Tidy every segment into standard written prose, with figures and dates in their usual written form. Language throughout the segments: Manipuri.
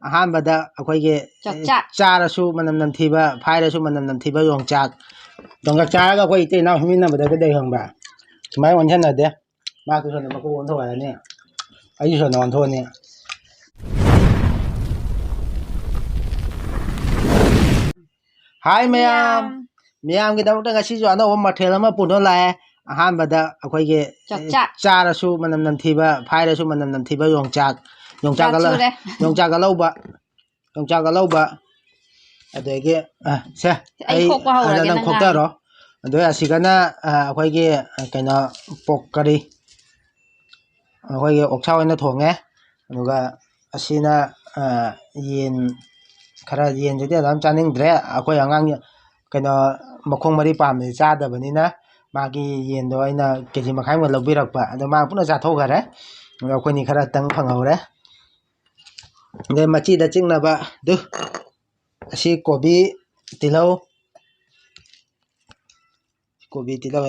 ꯑꯍꯥꯟꯕꯗ ꯑꯩꯈꯣꯏꯒꯤ ꯆꯥꯔꯁꯨ ꯃꯅꯝ ꯅꯝꯊꯤꯕ ꯐꯥꯏꯔꯁꯨ ꯃꯅꯝ ꯅꯝꯊꯤꯕ ꯌꯣꯡꯆꯥꯛ ꯆꯥꯔꯒ ꯑꯩꯈꯣꯏ ꯏꯇꯩ ꯏꯅꯥꯎ ꯍꯤꯡꯃꯤꯟꯅꯕꯗꯒꯗꯤ ꯈꯪꯕ꯭ꯔꯥ ꯁꯨꯃꯥꯏꯅ ꯑꯣꯟꯁꯤꯟꯅꯗꯦ ꯃꯥꯁꯨ ꯁꯣꯟꯗ ꯃꯀꯣꯛ ꯑꯣꯟꯊꯣꯛꯍꯜꯂꯅꯤ ꯑꯩꯁꯨ ꯁꯣꯟꯗ ꯑꯣꯟꯊꯣꯛꯑꯅꯤ ꯍꯥꯏ ꯃꯌꯥꯝꯒꯤꯗꯃꯛꯇ ꯉꯁꯤꯁꯨ ꯑꯅꯧꯕ ꯃꯊꯦꯜ ꯑꯃ ꯄꯨꯅ ꯂꯥꯛꯑꯦ ꯑꯍꯥꯟꯕꯗ ꯑꯩꯈꯣꯏꯒꯤ ꯆꯥꯔꯁꯨ ꯃꯅꯝ ꯅꯝꯊꯤꯕ ꯐꯥꯏꯔꯁꯨ ꯃꯅꯝ ꯅꯝꯊꯤꯕ ꯌꯣꯡꯆꯥꯛ ꯑꯂꯧꯕ ꯑꯗꯒꯤ ꯁꯦ ꯑꯩ ꯅꯪ ꯈꯣꯛꯊꯔꯣ ꯑꯗꯩ ꯑꯁꯤꯒꯅ ꯑꯩꯈꯣꯏꯒꯤ ꯀꯩꯅꯣ ꯀꯔꯤ ꯑꯩꯈꯣꯏꯒꯤ ꯑꯣꯛꯁꯥ ꯑꯣꯏꯅ ꯊꯣꯡꯉꯦ ꯑꯗꯨꯒ ꯑꯁꯤꯅ ꯌꯦꯟ ꯈꯔ ꯌꯦꯟꯁꯤꯗꯤ ꯑꯗꯨꯝ ꯆꯥꯅꯤꯡꯗ꯭ꯔꯦ ꯑꯩꯈꯣই ꯑꯉꯥꯡ ꯀꯩꯅꯣ ꯃꯈꯣꯡ ꯃꯔꯤ ꯄꯥꯝꯕꯗꯤ ꯆꯥꯗꯕꯅꯤꯅ ꯃꯥꯒꯤ ꯌꯦꯟꯗꯣ ꯑꯩꯅ ꯀꯦꯖꯤ ꯃꯈꯥꯏꯃꯨꯛ ꯂꯧꯕꯤꯔꯛꯄ ꯑꯗꯣ ꯃꯥ ꯄꯨꯟꯅ ꯆꯥꯊꯣꯛꯈꯔꯦ ꯑꯗꯣ ꯑꯩꯈꯣꯏꯅꯤ ꯈꯔꯇꯪ ꯐꯪꯍꯧꯔꯦ ꯑꯗꯩ ꯃꯆꯤꯗ ꯆꯤꯡꯅꯕ ꯑꯗꯨ ꯑꯁꯤ ꯀꯣꯕꯤ ꯇꯤꯜꯍꯧ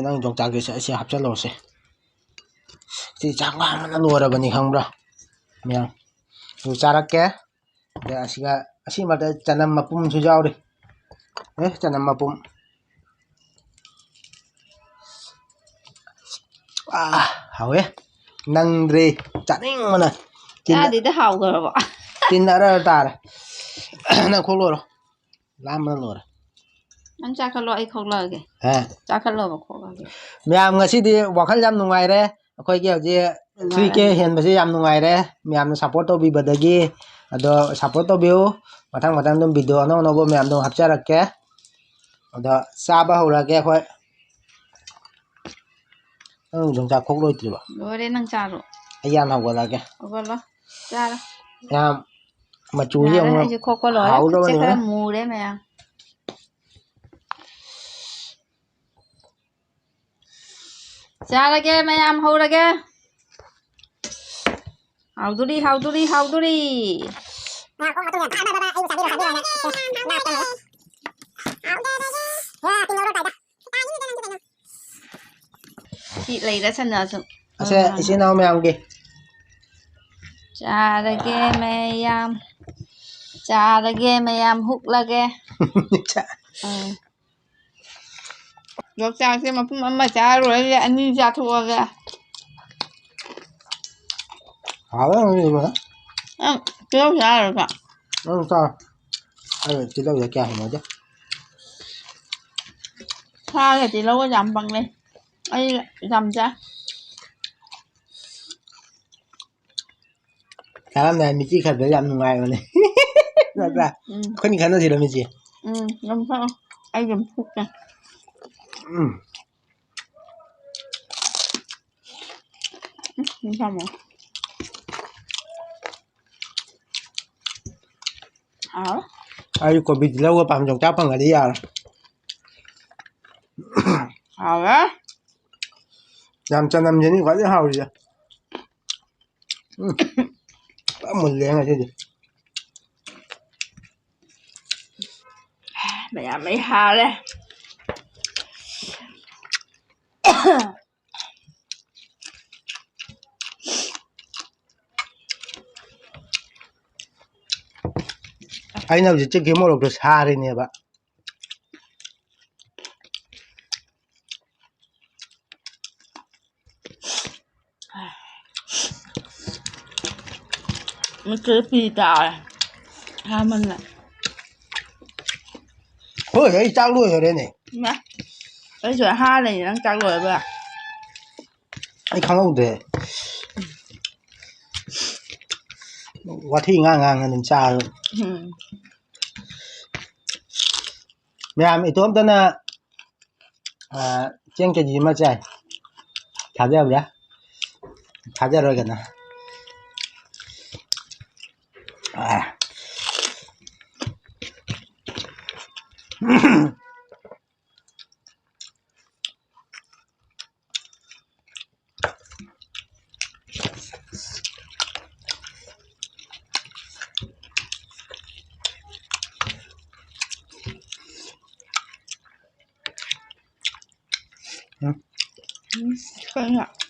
ꯅꯪ ꯌꯣꯡꯆꯥꯛꯁꯦ ꯑꯁꯤ ꯍꯥꯞꯆꯜꯂꯛꯑꯣꯁꯦ ꯁꯤ ꯆꯥꯛ ꯂꯥꯝꯕꯅ ꯂꯣꯏꯔꯕꯅꯤ ꯈꯪꯕ꯭ꯔꯥ ꯃꯌꯥꯝ ꯑꯗꯨ ꯆꯥꯔꯛꯀꯦ ꯑꯗ ꯑꯁꯤ ꯃꯔꯛꯇ ꯆꯅꯝ ꯃꯄꯨꯝꯁꯨ ꯌꯥꯎꯔꯤ ꯆꯅꯝ ꯃꯄꯨꯝ ꯍꯥꯎꯋꯦ ꯅꯪꯗ꯭ꯔꯤ ꯆꯥꯅꯤꯡꯕꯅ ꯆꯥꯗꯦꯗ ꯍꯥꯎꯈ꯭ꯔꯕ ꯇꯤꯟ ꯑꯔ ꯇꯥꯔꯦ ꯅꯪ ꯈꯣꯛꯂꯣꯏꯔꯣ ꯂꯥꯝꯕꯅ ꯂꯣꯏꯔꯦ ꯅꯪ ꯆꯥꯈꯠꯂꯣ ꯑꯩ ꯈꯣꯛꯂꯛꯑꯒꯦ ꯆꯥꯈꯠꯂꯣꯕ ꯈꯣꯛꯂꯛꯑꯒꯦ ꯃꯌꯥꯝ ꯉꯁꯤꯗꯤ ꯋꯥꯈꯜ ꯌꯥꯝ ꯅꯨꯡꯉꯥꯏꯔꯦ ꯑꯩꯈꯣꯏꯒꯤ ꯍꯧꯖꯤꯛ 3K ꯍꯦꯟꯕꯁꯦ ꯌꯥꯝ ꯅꯨꯡꯉꯥꯏꯔꯦ ꯃꯌꯥꯝꯅ ꯁꯞꯄꯣꯔꯠ ꯇꯧꯕꯤꯕꯗꯒꯤ ꯑꯗꯣ ꯁꯞꯄꯣꯔꯠ ꯇꯧꯕꯤꯌꯨ ꯃꯊꯪ ꯑꯗꯨꯝ ꯚꯤꯗꯤꯑꯣ ꯑꯅꯧ ꯑꯅꯧꯕ ꯃꯌꯥꯝꯗꯣ ꯍꯥꯞꯆꯔꯛꯀꯦ ꯑꯗꯣ ꯆꯥꯕ ꯍꯧꯔꯒꯦ ꯑꯩꯈꯣꯏ ꯅꯪ ꯌꯣꯡꯆꯥꯛ ꯈꯣꯛ ꯂꯣꯏꯗ꯭ꯔꯤꯕ ꯂꯣꯏꯔꯦ ꯅꯪ ꯆꯥꯔꯣ ꯑꯩ ꯌꯥꯝ ꯍꯧꯒꯠꯂꯛꯑꯒꯦ ꯍꯧꯒꯠꯂꯣ ꯆꯥꯔꯣ ꯌꯥꯝ ꯃꯆꯨꯁꯦ ꯌꯥꯔꯦ ꯑꯃꯨꯛ ꯑꯩꯁꯨ ꯈꯣꯛꯄ ꯂꯣꯏꯔꯦ ꯈꯨꯠꯁꯦ ꯍꯥꯎꯗꯕꯅꯤ ꯈꯔ ꯃꯨꯔꯦ ꯃꯌꯥꯝ ꯆꯥꯔꯒꯦ ꯃꯌꯥꯝ ꯍꯧꯔꯒꯦ ꯍꯥꯎꯗꯨꯔꯤ ꯁꯤ ꯂꯩꯔ ꯁꯟꯅꯁꯨ ꯑꯁꯦ ꯏꯆꯤꯟ ꯏꯅꯥꯎ ꯃꯌꯥꯝꯒꯤ ꯆꯥꯔꯒꯦ ꯃꯌꯥꯝ ꯍꯨꯛꯂꯒꯦ ꯌꯣꯡꯆꯥꯛꯁꯦ ꯃꯄꯨꯝ ꯑꯃ ꯆꯥꯔꯨꯔꯒ ꯑꯅꯤ ꯆꯥꯊꯣꯛꯑꯒ ꯇꯤꯜꯍꯧ ꯆꯥꯔꯣꯏꯗ꯭ꯔꯣ ꯑꯩ ꯇꯤꯜꯍꯧꯁꯦ ꯀꯌꯥ ꯍꯩꯅꯗꯦ ꯁꯥꯒ ꯇꯤꯜꯍꯧꯒ ꯌꯥꯝ ꯄꯪꯅꯩ ꯑꯩ ꯌꯥꯝ ꯆꯥꯏ ꯆꯥꯔꯝꯗꯥꯏ ꯃꯤꯆꯤ ꯈꯠꯄꯁꯦ ꯌꯥꯝ ꯅꯨꯡꯉꯥꯏꯕꯅꯦ ꯅꯠꯇ꯭ꯔꯥ ꯑꯩꯈꯣꯏꯅꯤ ꯈꯠꯅꯁꯤꯔꯣ ꯃꯤꯆꯤ ꯑꯗꯨꯝ ꯊꯛꯑꯣ ꯑꯩ ꯑꯗꯨꯝ ꯐꯨꯛꯀꯦ ꯑꯩ ꯀꯣꯕꯤ ꯇꯤꯜꯍꯧꯒ ꯌꯣꯡꯆꯥꯛ ꯐꯪꯉꯗꯤ ꯌꯥꯔꯦ ꯍꯥꯎꯔꯦ ꯌꯥꯝ ꯆꯅꯝꯁꯤꯅꯤ ꯈ꯭ꯋꯥꯏꯗꯒꯤ ꯍꯥꯎꯔꯤꯁꯦ ꯄꯨꯔꯥ ꯃꯨꯜꯂꯦ ꯉꯁꯤꯗꯤ ꯃꯌꯥꯝ ꯑꯩ ꯍꯥꯔꯦ ꯑꯩꯅ ꯍꯧꯖꯤꯛ ꯆꯤꯛꯈꯤ ꯃꯣꯔꯣꯛꯇꯣ ꯁꯥꯔꯤꯅꯦꯕ ꯃꯤꯠꯀ ꯄꯤ ꯇꯥꯔꯦ ꯁꯥꯃꯟꯅ ꯍꯣꯏ ꯑꯩ ꯆꯥꯛ ꯂꯣꯏꯈꯔꯦꯅꯦ ꯑꯩꯁꯨ ꯍꯥꯔꯅꯤ ꯅꯪ ꯆꯥꯛ ꯂꯣꯏꯔꯕ ꯑꯩ ꯈꯪꯍꯧꯗ꯭ꯔꯦ ꯋꯥꯊꯤ ꯉꯥꯡ ꯑꯗꯨꯝ ꯆꯥꯔ ꯃꯌꯥꯝ ꯏꯇꯣꯝꯇꯅ ꯆꯦꯡ ꯀꯦꯖꯤ ꯑꯃ ꯆꯥꯏ ꯊꯥꯖꯕ꯭ꯔꯥ ꯊꯥꯖꯔꯣꯏꯒꯅ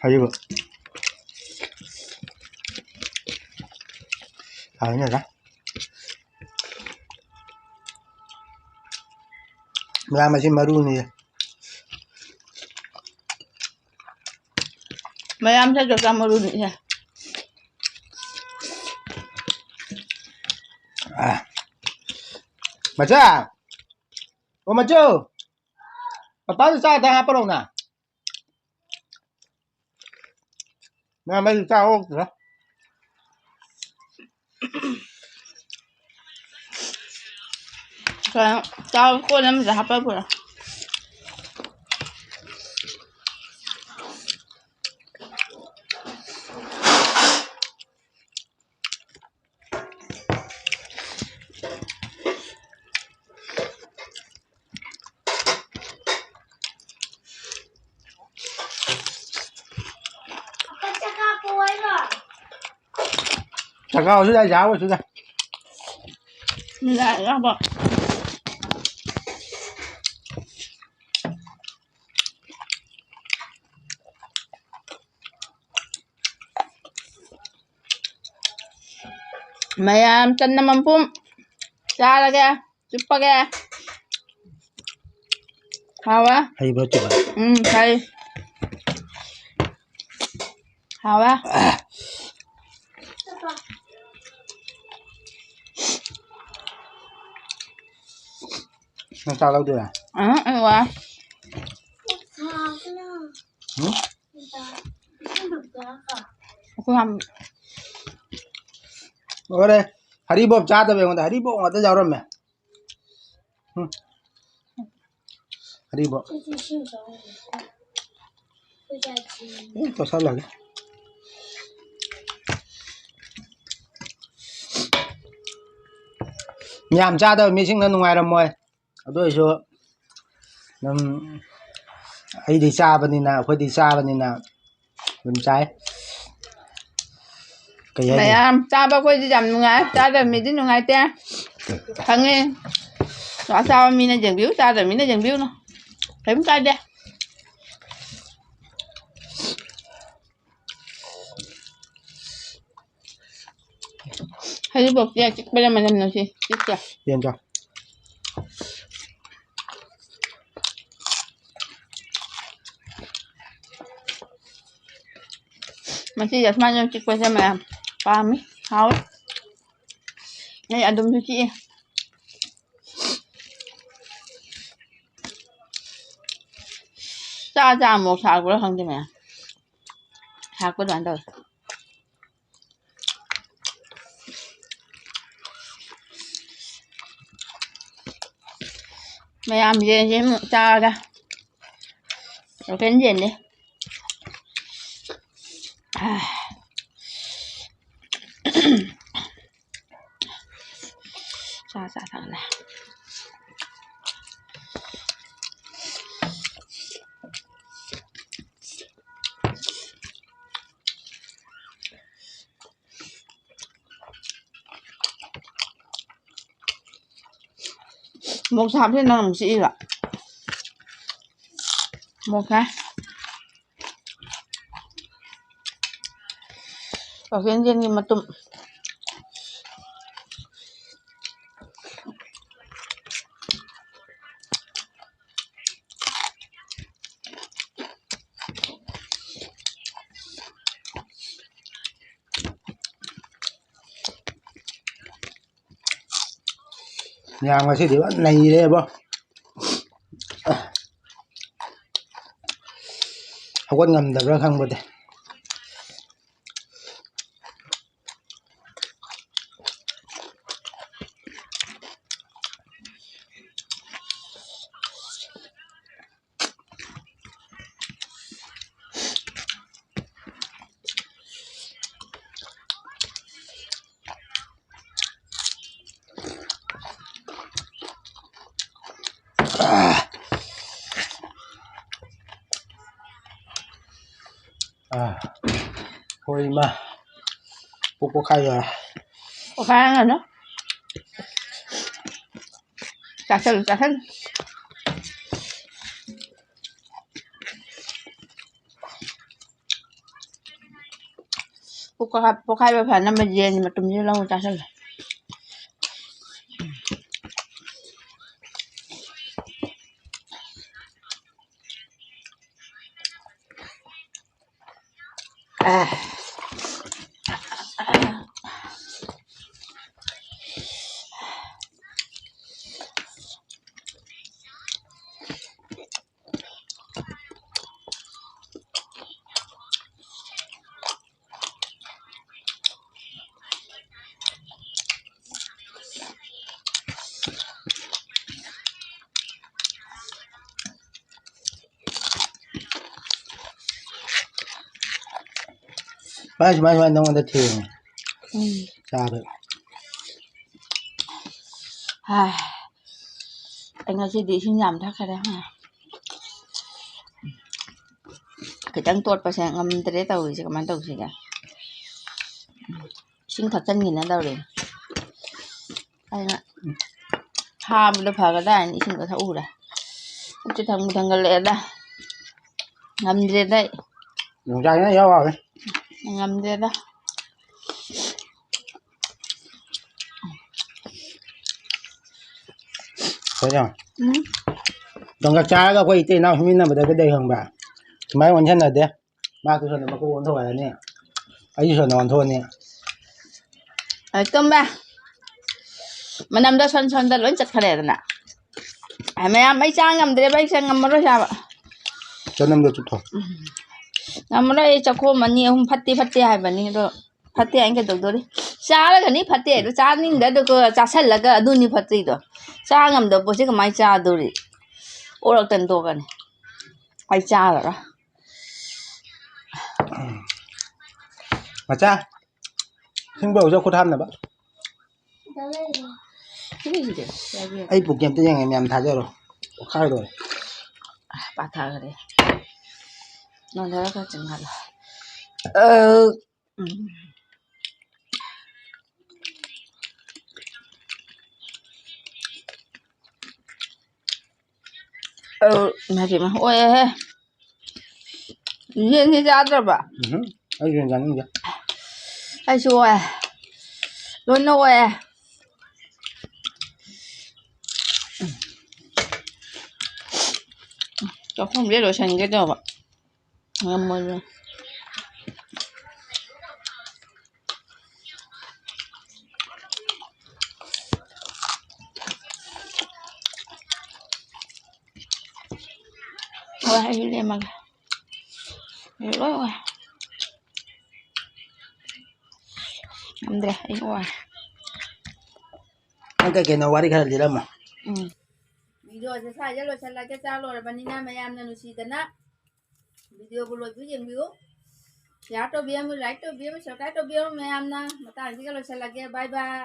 하이브 아니야 Maya masih maru nih. Mayam saya juga maru nih ya. Macha. Oh macho. Papa sa tang apa rong na? Na mai sa o hả? Kaya tao ko naman sa hapal ko na. Cakao sudah jauh sudah. Nila apa? Mayam tan naman po. Sala kaya. Chupa kaya. Hawa? Hay bro coba. Hay. Hawa? Nang tao đâu à? Ano ba? Ako ham. Ở đây Haribo cha tao về còn Haribo mà tao giàu rồi mẹ. Haribo. Tao sao lại? Nhảm cha tao mi sinh nó ngoài rồi mày. Ở đây số. Ai đi xa bên nào, phải đi xa bên nào. Bên trái. Mayam, taba ko di jam nunga, tada mi di nunga te. Kange. So asawa mi na jeng biu, tada mi na jeng biu no. Thấy cái đây. Hay bọc ya chích bây giờ mình làm gì? Chích chưa? Yên cho. Masih jasman yang chích bây giờ mà paham mi? Hao. Này adum tu chị. Cha một thảo của nó không chứ mẹ. Thảo của đoạn đời. Mày làm gì chứ cha ra. Rồi cái gì đi. Cha thằng này. Một sạp thế nào làm gì vậy? Một cái. Ở phía trên nhưng mà tụm. Nhà mà sẽ để bạn này gì đây không? Không có ngầm tập ra không có thể. Thôi mà bố có khai rồi. Có khai rồi đó. Chả thân. Bố khai về phải 5 giờ nhưng mà tụm như lâu chả thân. ไม่น้องมันจะถึงชาแบบ anh nói gì xin nhầm thắc cái đấy hả cái trắng tuột và sẽ ngâm tới tàu thì có tàu gì cả xin thật chân nhìn nó đâu rồi anh ạ ham được phải cái này nhỉ xin có thấu rồi chứ thằng cái lẹ đó ngâm đi đây dùng chay nó yếu vào đấy ngâm đi đó thấy chưa trong các trái có quay tên nào mình nằm ở đây cái đây hồng bà mấy con chân là đấy ba tôi nói mà cô uống thôi là nè ấy rồi nó thôi nè cơm ba mà nằm đó xoăn ta lớn chặt khỏe rồi nè mẹ mấy trang ngâm đi mấy trang ngâm nó sao vậy cho nằm được chút thôi ngâm nó cho cô mà nhiều không phát hay mà nhiều đó phát anh cái đồ đi cha là cái này phát nó cha nên để được cha sel là cái đồ này phát đó cha ngâm được bữa cái mai cha đồ đi ô là tên đồ cái này ai cha rồi đó mà cha xin bầu cho cô tham nè bạn ấy buộc nhầm tới ngày em thả cho rồi khai rồi bà thả rồi đấy nó thế cái chừng hạt mẹ chị mà ôi nhìn thấy ra rồi bà ấy chuyện gì nữa ai chua luôn nồi cho không biết rồi thành cái đâu ạ ngâm mơ luôn thôi hãy đi mà hiểu rồi ngâm đi ấy qua cái nó quá đi khai gì đâu mà video sẽ sai cho rồi lại cái sao rồi bạn đi nam mày em nên nuôi tên á video của lôi video view giá cho bia mới like cho bia mới subscribe cho bia mày em na mà ta chỉ cái rồi sẽ lại bye bye